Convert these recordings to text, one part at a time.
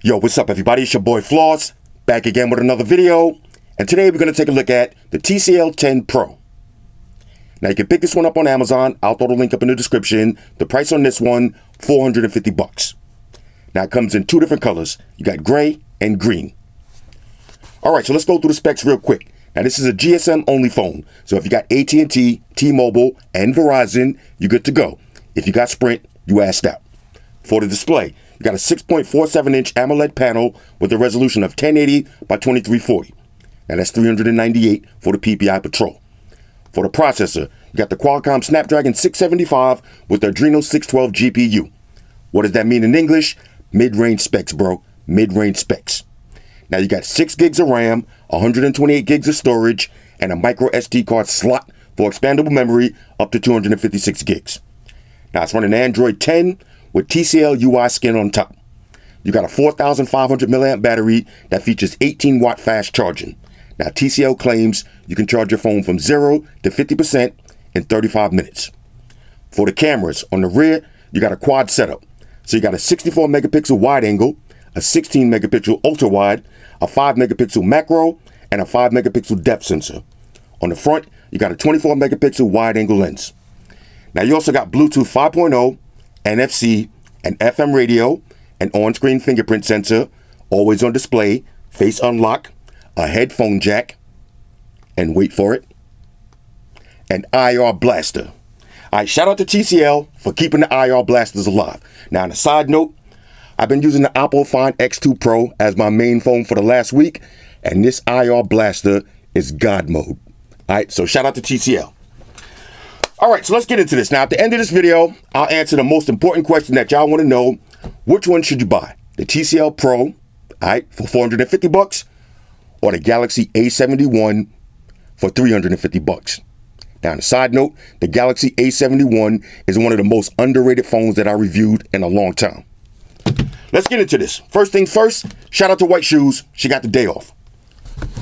Yo, what's up everybody? It's your boy Floss, back again with another video. And today we're going to take a look at the TCL 10 Pro. Now you can pick this one up on Amazon. I'll throw the link up in the description. The price on this one, $450. Now it comes in two different colors. You got gray and green. Alright, so let's go through the specs real quick. Now this is a GSM only phone. So if you got AT&T, T-Mobile, and Verizon, you're good to go. If you got Sprint, you assed out. For the display, you got a 6.47-inch AMOLED panel with a resolution of 1080 by 2340. Now that's 398 for the PPI Patrol. For the processor, you got the Qualcomm Snapdragon 675 with the Adreno 612 GPU. What does that mean in English? Mid-range specs, bro. Mid-range specs. Now you got 6 gigs of RAM, 128 gigs of storage, and a micro SD card slot for expandable memory up to 256 gigs. Now it's running Android 10 with TCL UI skin on top. You got a 4,500 milliamp battery that features 18 watt fast charging. Now TCL claims you can charge your phone from 0 to 50% in 35 minutes. For the cameras, on the rear, you got a quad setup. So you got a 64 megapixel wide angle, a 16 megapixel ultra wide, a 5 megapixel macro, and a 5 megapixel depth sensor. On the front, you got a 24 megapixel wide angle lens. Now you also got Bluetooth 5.0, NFC, and FM radio, an on-screen fingerprint sensor, always on display, face unlock, a headphone jack, and wait for it, an IR blaster. All right, shout out to TCL for keeping the IR blasters alive. Now on a side note, I've been using the Apple Find X2 Pro as my main phone for the last week, and this IR blaster is God mode. All right, so shout out to TCL. All right, so let's get into this. Now, at the end of this video, I'll answer the most important question that y'all want to know. Which one should you buy? The TCL Pro, all right, for $450, or the Galaxy A71 for $350. Now, on a side note, the Galaxy A71 is one of the most underrated phones that I reviewed in a long time. Let's get into this. First thing first, shout out to White Shoes. She got the day off.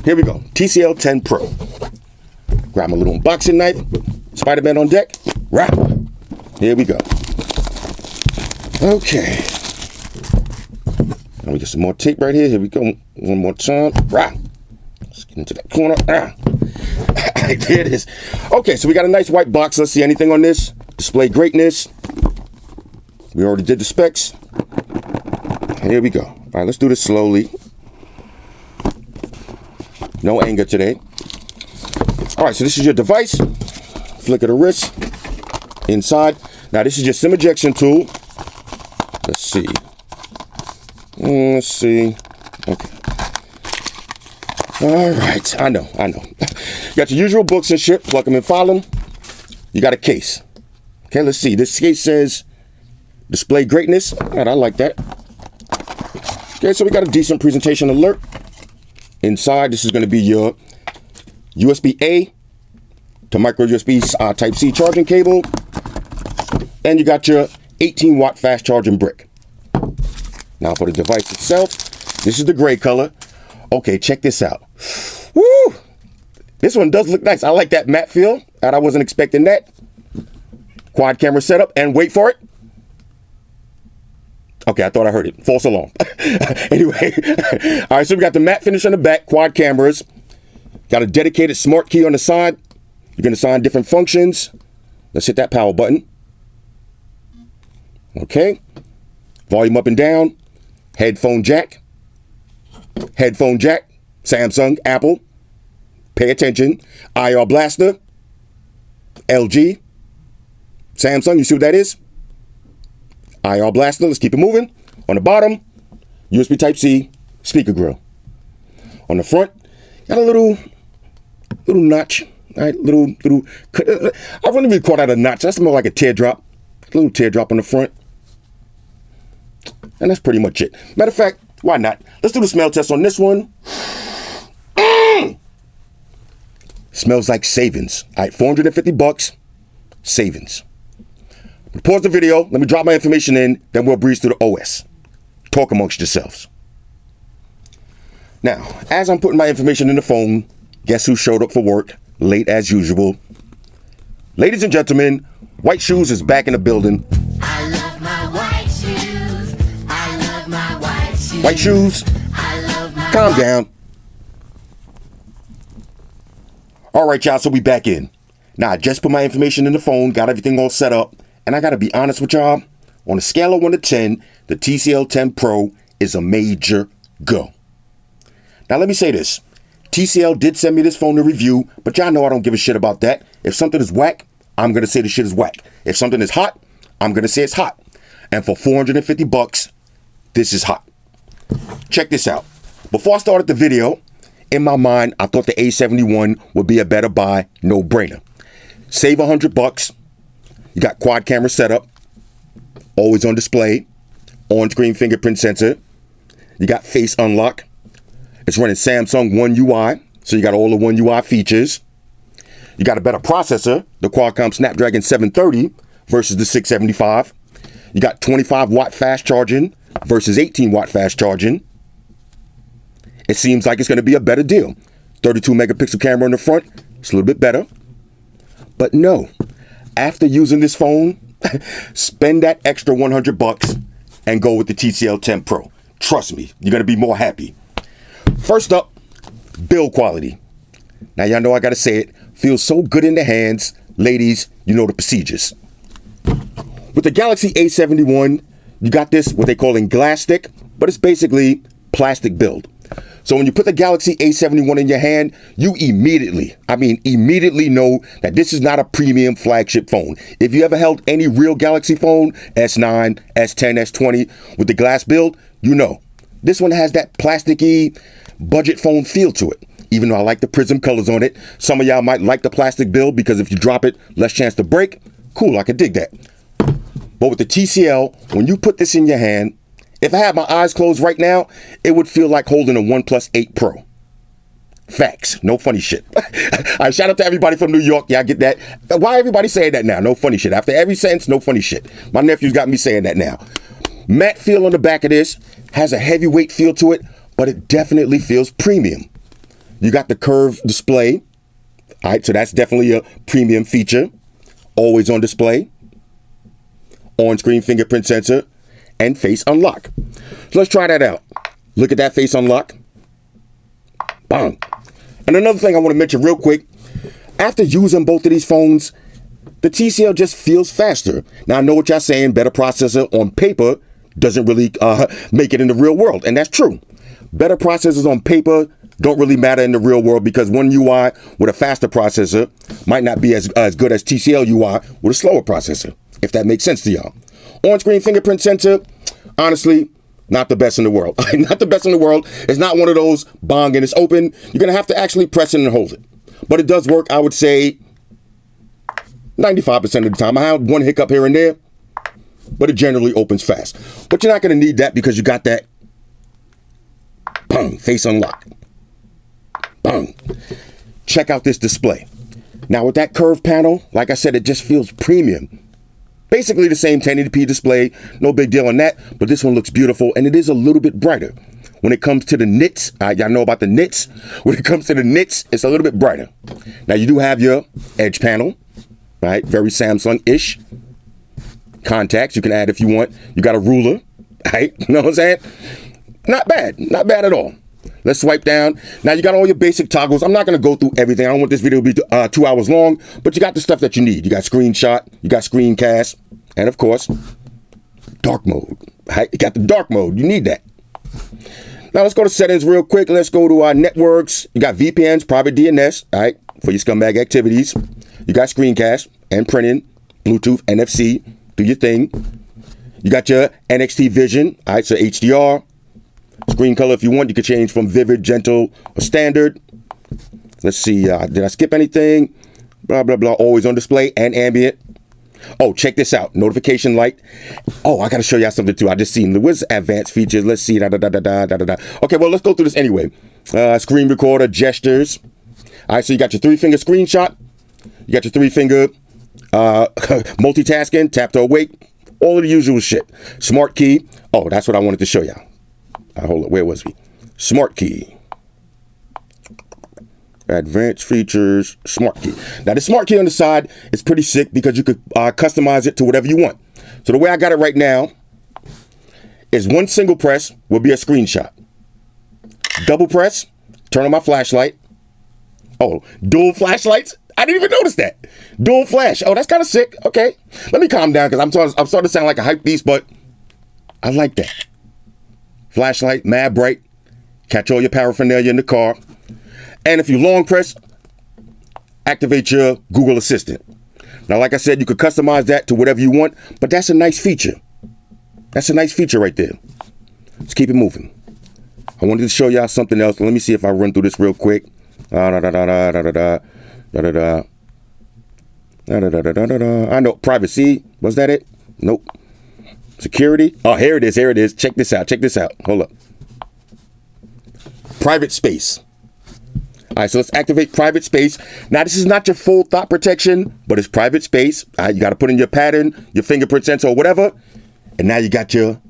Here we go. TCL 10 Pro. Grab my little unboxing knife. Spider-Man on deck. Right. Here we go. Okay. Now we get some more tape right here. Here we go. One more time. Right. Let's get into that corner. There it is. Okay, so we got a nice white box. Let's see anything on this. Display greatness. We already did the specs. Here we go. All right, let's do this slowly. No anger today. All right, so this is your device. Flick of the wrist. Inside. Now, this is your SIM ejection tool. Let's see. Let's see. Okay. All right. I know. You got your usual books and shit. Plug them and file them. You got a case. Okay, let's see. This case says display greatness. All right, I like that. Okay, so we got a decent presentation alert. Inside, this is going to be your USB-A to micro USB Type-C charging cable. And you got your 18 watt fast charging brick. Now for the device itself, this is the gray color. Okay, check this out. Woo! This one does look nice. I like that matte feel. And I wasn't expecting that. Quad camera setup, and wait for it. Okay, I thought I heard it. False alarm. Anyway, all right, so we got the matte finish on the back, quad cameras. Got a dedicated smart key on the side. You're going to assign different functions. Let's hit that power button. Okay. Volume up and down. Headphone jack. Headphone jack. Samsung, Apple. Pay attention. IR blaster. LG. Samsung, you see what that is? IR blaster. Let's keep it moving. On the bottom, USB Type-C speaker grill. On the front, got a little notch. All right, I wouldn't even call that a notch. That's more like a teardrop. A little teardrop on the front. And that's pretty much it. Matter of fact, why not? Let's do the smell test on this one. Smells like savings. All right, $450, savings. Pause the video. Let me drop my information in. Then we'll breeze through the OS. Talk amongst yourselves. Now, as I'm putting my information in the phone, guess who showed up for work late as usual? Ladies and gentlemen, White Shoes is back in the building. I love my white shoes. I love my white shoes. White shoes? Calm down. Alright, y'all, so we back in. Now, I just put my information in the phone, got everything all set up, and I gotta be honest with y'all, on a scale of 1 to 10, the TCL 10 Pro is a major go. Now, let me say this. TCL did send me this phone to review, but y'all know I don't give a shit about that. If something is whack, I'm gonna say the shit is whack. If something is hot, I'm gonna say it's hot. And for $450, this is hot. Check this out. Before I started the video, in my mind, I thought the A71 would be a better buy, no brainer. Save $100. You got quad camera setup, always on display, on-screen fingerprint sensor. You got face unlock. It's running Samsung One UI, so you got all the One UI features. You got a better processor, the Qualcomm Snapdragon 730 versus the 675. You got 25-watt fast charging versus 18-watt fast charging. It seems like it's going to be a better deal. 32-megapixel camera on the front, it's a little bit better. But no, after using this phone, spend that extra $100 and go with the TCL 10 Pro. Trust me, you're going to be more happy. First up, build quality. Now, y'all know I got to say it. Feels so good in the hands. Ladies, you know the procedures. With the Galaxy A71, you got this, what they call in glass stick, but it's basically plastic build. So when you put the Galaxy A71 in your hand, you immediately know that this is not a premium flagship phone. If you ever held any real Galaxy phone, S9, S10, S20, with the glass build, you know. This one has that plasticky budget phone feel to it. Even though I like the prism colors on it, some of y'all might like the plastic build because if you drop it, less chance to break. Cool, I could dig that. But with the TCL, when you put this in your hand, if I had my eyes closed right now, it would feel like holding a OnePlus 8 Pro. Facts. No funny shit. All right, shout out to everybody from New York. Y'all get that? Why everybody saying that now? No funny shit. After every sentence, no funny shit. My nephew's got me saying that now. Matte feel on the back of this. Has a heavyweight feel to it, but it definitely feels premium. You got the curved display. All right, so that's definitely a premium feature. Always on display. On-screen fingerprint sensor. And face unlock. So let's try that out. Look at that face unlock. Bang. And another thing I want to mention real quick. After using both of these phones, the TCL just feels faster. Now I know what y'all saying, better processor on paper doesn't really make it in the real world. And that's true. Better processors on paper don't really matter in the real world because One UI with a faster processor might not be as good as TCL UI with a slower processor, if that makes sense to y'all. On-screen fingerprint sensor, honestly, not the best in the world. Not the best in the world. It's not one of those bong and it's open. You're going to have to actually press it and hold it. But it does work, I would say, 95% of the time. I have one hiccup here and there, but it generally opens fast. But you're not going to need that because you got that bang, face unlock. Bang. Check out this display. Now with that curved panel, like I said, it just feels premium. Basically the same 1080p display, no big deal on that, but this one looks beautiful and it is a little bit brighter. When it comes to the nits, y'all know about the nits. When it comes to the nits, it's a little bit brighter. Now you do have your edge panel, right? Very Samsung-ish. Contacts you can add if you want. You got a ruler, right? You know what I'm saying? Not bad at all. Let's swipe down. Now you got all your basic toggles. I'm not going to go through everything. I don't want this video to be 2 hours long, but you got the stuff that you need. You got screenshot, you got screencast, and of course, dark mode. Right? You got the dark mode. You need that. Now let's go to settings real quick. Let's go to our networks. You got VPNs, private DNS, all right, for your scumbag activities. You got screencast and printing, Bluetooth, NFC, do your thing. You got your NXT Vision, all right, so HDR. Screen color, if you want, you could change from vivid, gentle, or standard. Let's see, did I skip anything? Blah, blah, blah. Always on display and ambient. Oh, check this out. Notification light. Oh, I got to show y'all something too. I just seen the what's advanced features. Let's see. Okay, well, let's go through this anyway. Screen recorder, gestures. All right, so you got your 3-finger screenshot. You got your 3-finger multitasking, tap to awake. All of the usual shit. Smart key. Oh, that's what I wanted to show y'all. Hold on, where was we? Smart key. Advanced features, smart key. Now the smart key on the side is pretty sick because you could customize it to whatever you want. So the way I got it right now is one single press will be a screenshot. Double press, turn on my flashlight. Oh, dual flashlights? I didn't even notice that. Dual flash. Oh, that's kind of sick. Okay. Let me calm down because I'm starting to sound like a hype beast, but I like that. Flashlight, mad bright. Catch all your paraphernalia in the car. And if you long press, activate your Google Assistant. Now, like I said, you could customize that to whatever you want, but that's a nice feature. That's a nice feature right there. Let's keep it moving. I wanted to show y'all something else. Let me see if I run through this real quick. I know, privacy. Was that it? Nope. Security. Oh, here it is. Here it is. Check this out. Check this out. Hold up. Private space. All right, so let's activate private space. Now, this is not your full thought protection, but it's private space. All right, you got to put in your pattern, your fingerprint sensor, or whatever. And now you got your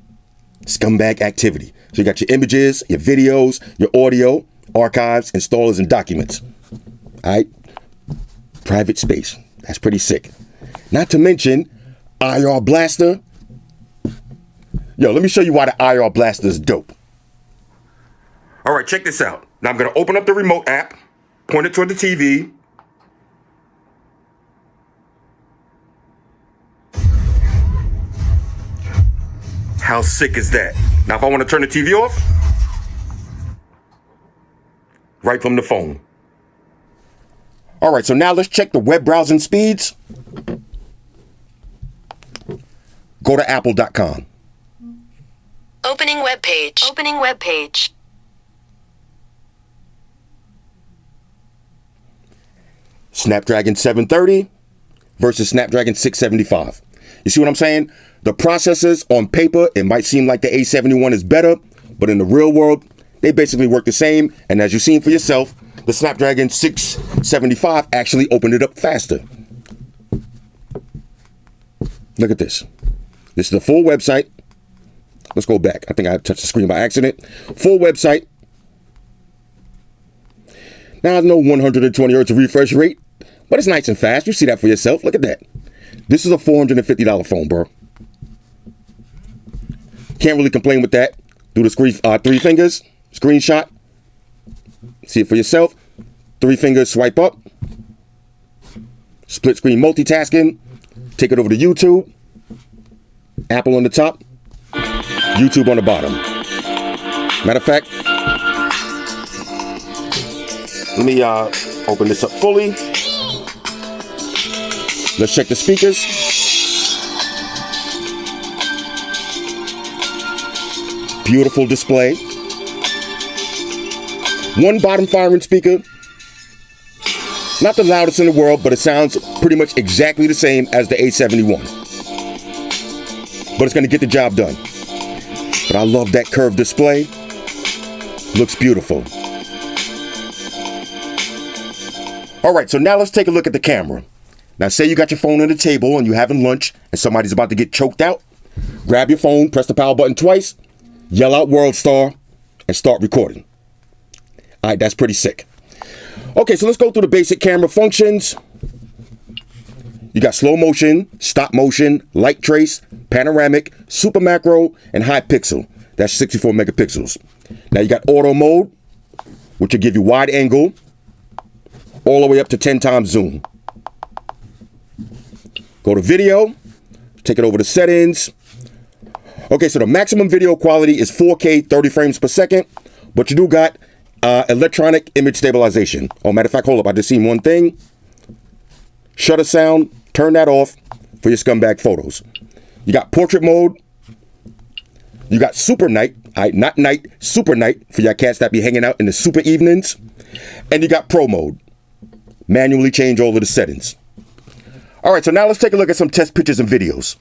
scumbag activity. So you got your images, your videos, your audio, archives, installers, and documents. All right. Private space. That's pretty sick. Not to mention IR Blaster. Yo, let me show you why the IR Blaster is dope. All right, check this out. Now I'm going to open up the remote app, point it toward the TV. How sick is that? Now, if I want to turn the TV off, right from the phone. All right, so now let's check the web browsing speeds. Go to apple.com. Opening web page. Opening web page. Snapdragon 730 versus Snapdragon 675. You see what I'm saying? The processors on paper, it might seem like the A71 is better, but in the real world, they basically work the same. And as you've seen for yourself, the Snapdragon 675 actually opened it up faster. Look at this. This is the full website. Let's go back. I think I touched the screen by accident. Full website. Now, no 120 hertz refresh rate, but it's nice and fast. You see that for yourself. Look at that. This is a $450 phone, bro. Can't really complain with that. Do the screen, three fingers, screenshot. See it for yourself. 3 fingers, swipe up. Split screen multitasking. Take it over to YouTube. Apple on the top. YouTube on the bottom. Matter of fact, let me open this up fully. Let's check the speakers. Beautiful display. One bottom firing speaker. Not the loudest in the world, but it sounds pretty much exactly the same as the A71. But it's going to get the job done. But I love that curved display. Looks beautiful. All right, so now let's take a look at the camera. Now, say you got your phone on the table and you're having lunch and somebody's about to get choked out. Grab your phone, press the power button twice, yell out World Star, and start recording. All right, that's pretty sick. Okay, so let's go through the basic camera functions. You got slow motion, stop motion, light trace, panoramic, super macro, and high pixel. That's 64 megapixels. Now you got auto mode, which will give you wide angle, all the way up to 10 times zoom. Go to video, take it over to settings. Okay, so the maximum video quality is 4K 30 frames per second, but you do got electronic image stabilization. Oh, matter of fact, hold up, I just seen one thing. Shutter sound, turn that off for your scumbag photos. You got portrait mode. You got super night, not night, super night for your cats that be hanging out in the super evenings. And you got pro mode. Manually change all of the settings. All right, so now let's take a look at some test pictures and videos.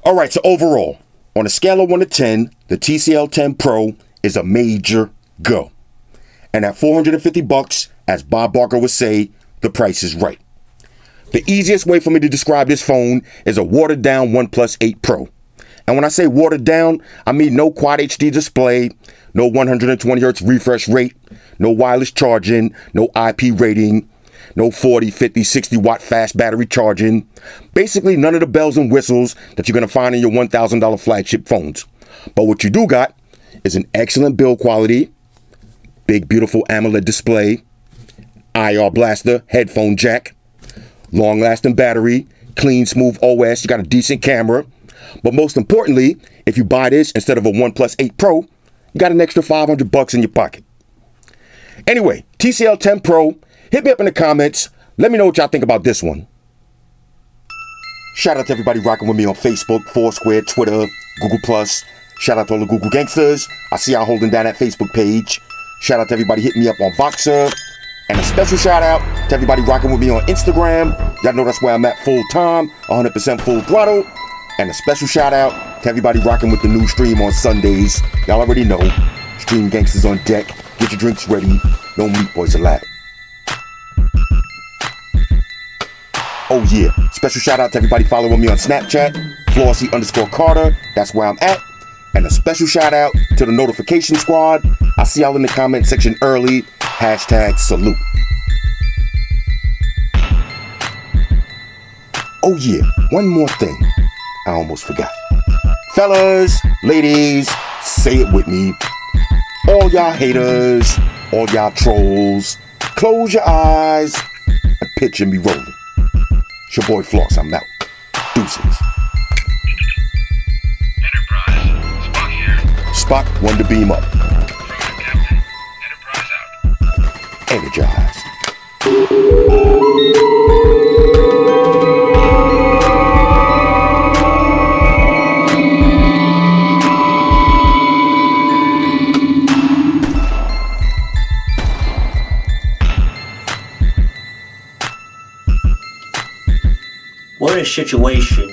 Alright, so overall, on a scale of 1 to 10, the TCL 10 Pro is a major go. And at $450, as Bob Barker would say, the price is right. The easiest way for me to describe this phone is a watered down OnePlus 8 Pro. And when I say watered down, I mean no Quad HD display, no 120Hz refresh rate, no wireless charging, no IP rating, no 40, 50, 60 watt fast battery charging. Basically none of the bells and whistles that you're going to find in your $1,000 flagship phones. But what you do got is an excellent build quality, big beautiful AMOLED display, IR blaster, headphone jack, long lasting battery, clean smooth OS, you got a decent camera. But most importantly, if you buy this instead of a OnePlus 8 Pro, you got an extra $500 in your pocket. Anyway, TCL 10 Pro, hit me up in the comments. Let me know what y'all think about this one. Shout out to everybody rocking with me on Facebook, Foursquare, Twitter, Google+. Shout out to all the Google gangsters. I see y'all holding down that Facebook page. Shout out to everybody hitting me up on Voxer. And a special shout out to everybody rocking with me on Instagram. Y'all know that's where I'm at full time, 100% full throttle. And a special shout out to everybody rocking with the new stream on Sundays. Y'all already know. Stream gangsters on deck. Get your drinks ready. No meat boys allowed. Oh yeah. Special shout out to everybody following me on Snapchat. Flossy_Carter. That's where I'm at. And a special shout out to the notification squad. I see y'all in the comment section early. #salute. Oh yeah, one more thing. I almost forgot. Fellas, ladies, say it with me. All y'all haters, all y'all trolls, close your eyes and picture me rolling. It's your boy Floss, I'm out. Deuces. Enterprise, Spock here. Spock, one to beam up. Affirmative, Captain. Enterprise out. Energized. We're in a situation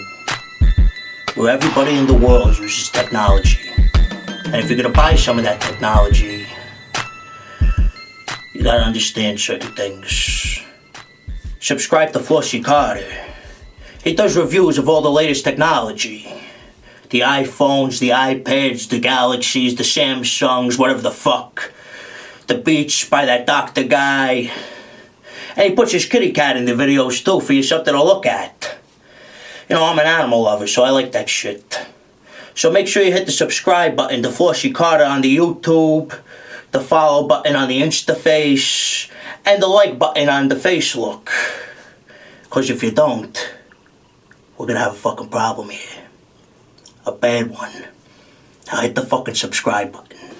where everybody in the world uses technology. And if you're gonna buy some of that technology, you gotta understand certain things. Subscribe to Flossy Carter. He does reviews of all the latest technology. The iPhones, the iPads, the Galaxies, the Samsungs, whatever the fuck. The Beats by that doctor guy. And he puts his kitty cat in the videos too for you something to look at. You know, I'm an animal lover, so I like that shit. So make sure you hit the subscribe button to Flossy Carter on the YouTube, the follow button on the Instaface, and the like button on the Facelook. Because if you don't, we're gonna have a fucking problem here. A bad one. Now hit the fucking subscribe button.